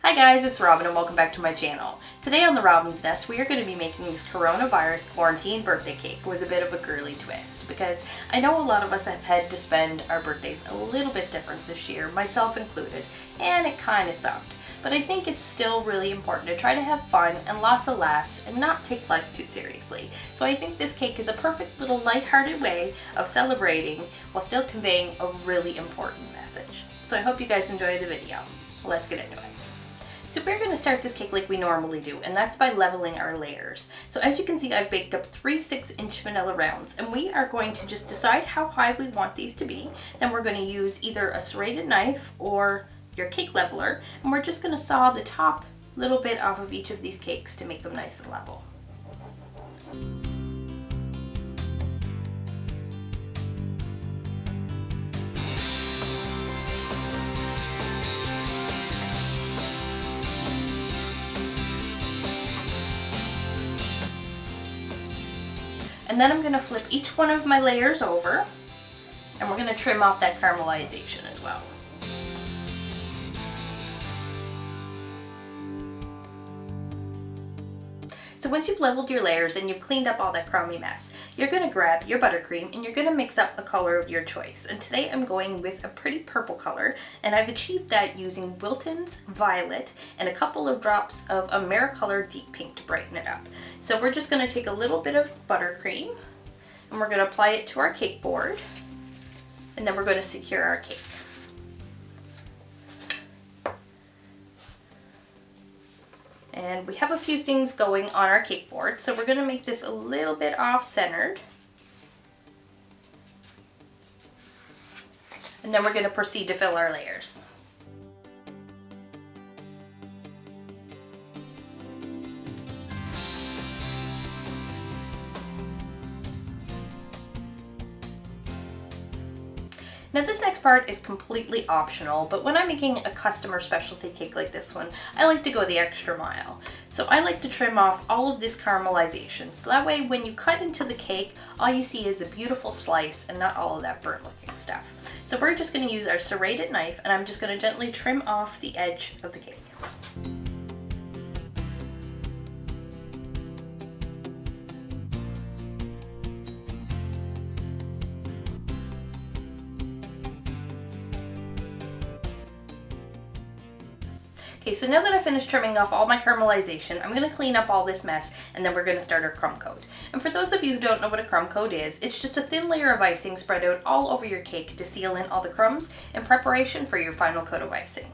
Hi guys, it's Robin and welcome back to my channel. Today on the Robin's Nest we are going to be making this coronavirus quarantine birthday cake with a bit of a girly twist because I know a lot of us have had to spend our birthdays a little bit different this year, myself included, and it kind of sucked. But I think it's still really important to try to have fun and lots of laughs and not take life too seriously. So I think this cake is a perfect little lighthearted way of celebrating while still conveying a really important message. So I hope you guys enjoy the video. Let's get into it. So we're going to start this cake like we normally do, and that's by leveling our layers. So as you can see, I've baked up 3 6-inch vanilla rounds, and we are going to just decide how high we want these to be. Then we're going to use either a serrated knife or your cake leveler, and we're just going to saw the top little bit off of each of these cakes to make them nice and level. And then I'm going to flip each one of my layers over, and we're going to trim off that caramelization as well. So once you've leveled your layers and you've cleaned up all that crummy mess, you're going to grab your buttercream and you're going to mix up a color of your choice. And today I'm going with a pretty purple color, and I've achieved that using Wilton's Violet and a couple of drops of AmeriColor Deep Pink to brighten it up. So we're just going to take a little bit of buttercream and we're going to apply it to our cake board, and then we're going to secure our cake. And we have a few things going on our cake board, so we're going to make this a little bit off-centered. And then we're going to proceed to fill our layers. Now this next part is completely optional, but when I'm making a customer specialty cake like this one, I like to go the extra mile. So I like to trim off all of this caramelization, so that way when you cut into the cake, all you see is a beautiful slice and not all of that burnt looking stuff. So we're just going to use our serrated knife, and I'm just going to gently trim off the edge of the cake. Okay, so now that I've finished trimming off all my caramelization, I'm going to clean up all this mess, and then we're going to start our crumb coat. And for those of you who don't know what a crumb coat is, it's just a thin layer of icing spread out all over your cake to seal in all the crumbs in preparation for your final coat of icing.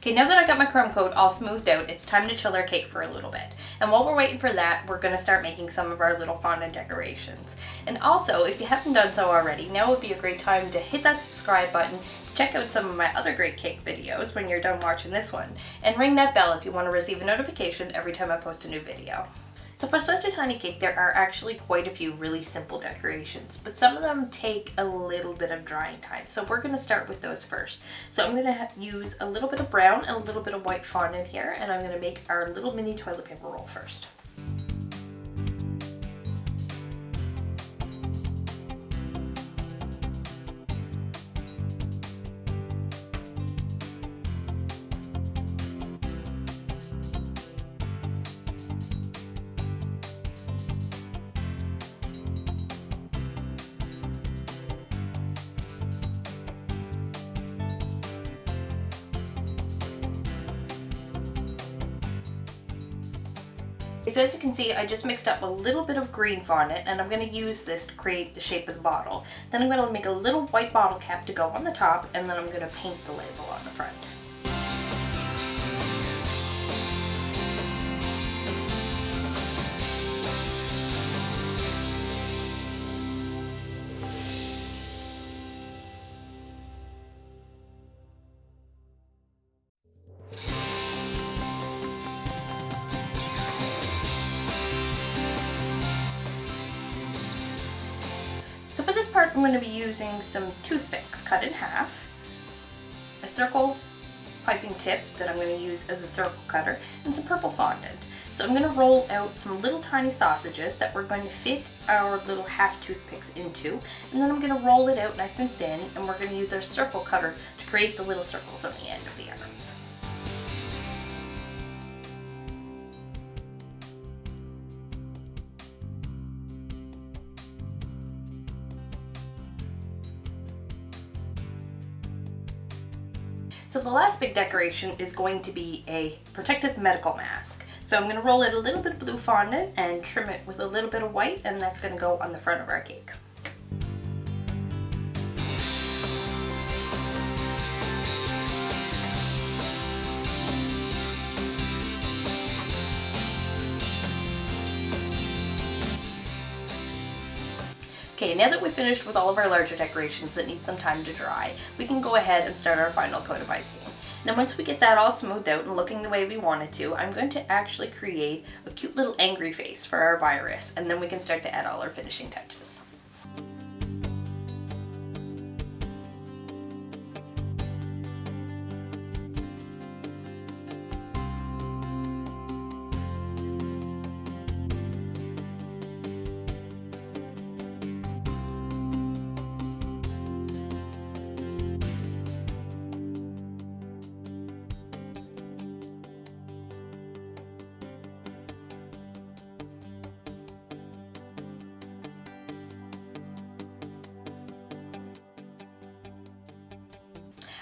Okay, now that I got my crumb coat all smoothed out, it's time to chill our cake for a little bit. And while we're waiting for that, we're going to start making some of our little fondant decorations. And also, if you haven't done so already, now would be a great time to hit that subscribe button, check out some of my other great cake videos when you're done watching this one, and ring that bell if you want to receive a notification every time I post a new video. So for such a tiny cake, there are actually quite a few really simple decorations, but some of them take a little bit of drying time. So we're going to start with those first. So I'm going to use a little bit of brown and a little bit of white fondant here, and I'm going to make our little mini toilet paper roll first. So as you can see, I just mixed up a little bit of green fondant, and I'm going to use this to create the shape of the bottle. Then I'm going to make a little white bottle cap to go on the top, and then I'm going to paint the label on the front. for this part, I'm going to be using some toothpicks cut in half, a circle piping tip that I'm going to use as a circle cutter, and some purple fondant. So I'm going to roll out some little tiny sausages that we're going to fit our little half toothpicks into, and then I'm going to roll it out nice and thin, and we're going to use our circle cutter to create the little circles on the end of the arms. So the last big decoration is going to be a protective medical mask. So I'm going to roll out a little bit of blue fondant and trim it with a little bit of white, and that's going to go on the front of our cake. Okay, now that we've finished with all of our larger decorations that need some time to dry, we can go ahead and start our final coat of icing. Then once we get that all smoothed out and looking the way we want it to, I'm going to actually create a cute little angry face for our virus, and then we can start to add all our finishing touches.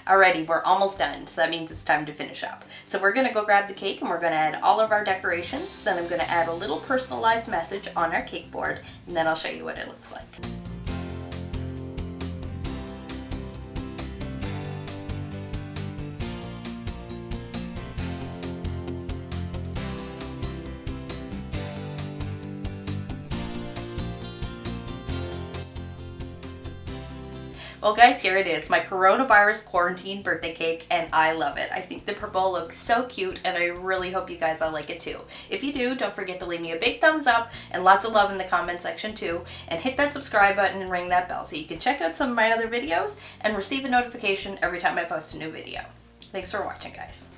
Alrighty, we're almost done, so that means it's time to finish up. So we're gonna go grab the cake and we're gonna add all of our decorations, then I'm gonna add a little personalized message on our cake board, and then I'll show you what it looks like. Well guys, here it is, my coronavirus quarantine birthday cake, and I love it. I think the purple looks so cute, and I really hope you guys all like it too. If you do, don't forget to leave me a big thumbs up and lots of love in the comment section too, and hit that subscribe button and ring that bell so you can check out some of my other videos and receive a notification every time I post a new video. Thanks for watching, guys.